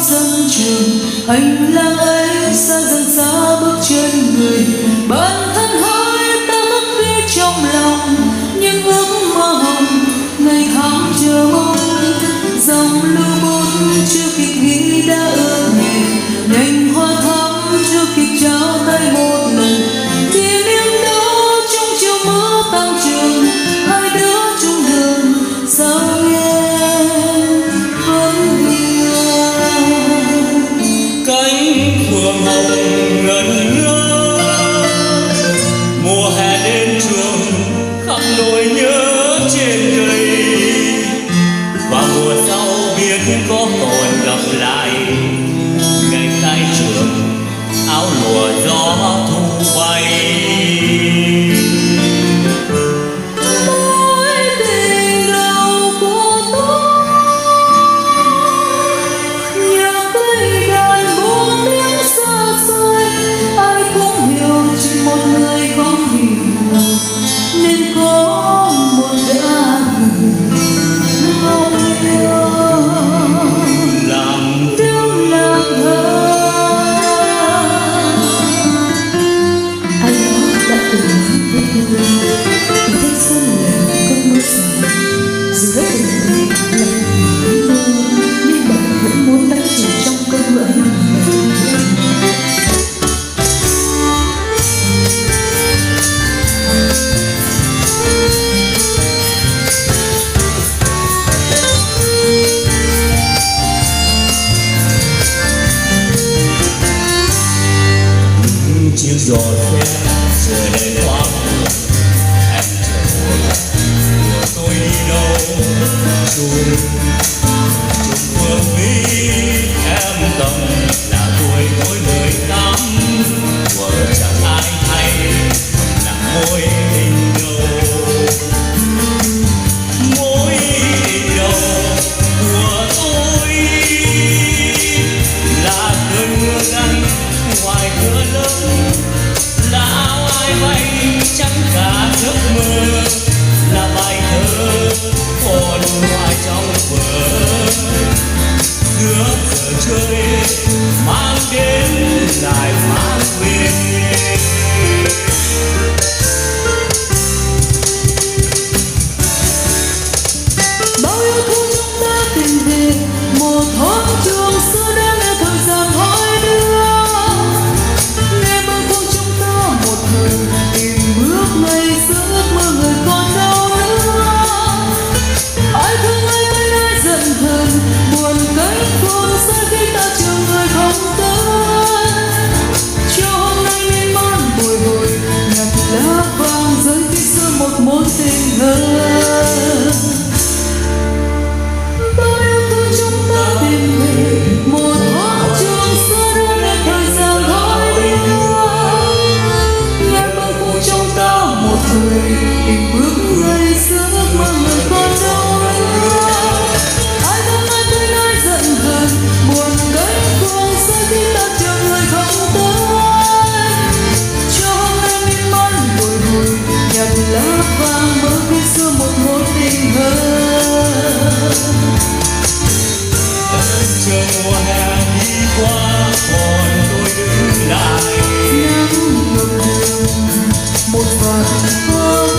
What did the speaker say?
sân trường hành lang ấy xa dần xa bước chân người bản thân hỏi ta mất đi trong lòng những ước mơ hồng ngày tháng chờ mong dòng lưu bút chưa kịp nghĩ đã ước hẹn nhành hoa thắm chưa kịp trao tay một lần thì niềm đau trong chiều mưa tan trường hai đứa chung đường sao phượng hồng ngẩn ngơ mùa hè đến trường khắp nỗi nhớ trên cây và mùa sau biết có còn gặp lại ngày khai trường áo lụa gió thu bay. Nên có một đã làm thương làm thơ ai đó đã từng nói với tôi thanh xuân là cơn mưa rào dù rất buồn là mưa nhưng bạn vẫn muốn đắm chìm trong cơn mưa ấy. chiếc gió xe giờ đây thoáng em chờ mùa tôi đi đâu chung phương mỹ em cầm là tuổi mỗi 18 của chẳng ai hay là mối tình đầu mối tình đầu của tôi là cơn mưa ngăn ngoài cửa lớn là áo ai bay trắng cả giấc mơ là bài thơ còn ngoài trong vở giữa giờ chơi mang đến lại mang về. Bao yêu thương chúng ta tìm về một thoáng trường xưa đã nghe thời gian hỏi đưa nghe bâng khuâng chúng ta một thời tìm bước ngày xưa ước mơ người còn đâu nữa ai thương ai quên ai giận hờn buồn cánh phương rơi khi ta chờ người không tới cho hôm nay miên man bồi hồi nhặt lá vàng rơi khi xưa một mối tình thơ. Bao yêu thương chúng ta tìm về một thoáng trường xưa đã nghe thời gian hỏi đưa nghe bâng khuâng trong ta một thời tìm bước ngày xưa ước mơ người còn đâu nữa ai thương ai quên ai giận hờn buồn cánh phương rơi khi ta chờ người không tới cho hôm nay miên man bồi hồi nhặt lá vàng mơ khi xưa một mối tình thơ. Chờ mùa hè đi qua còn tôi đứng lại nắng ngập đường một vạt phong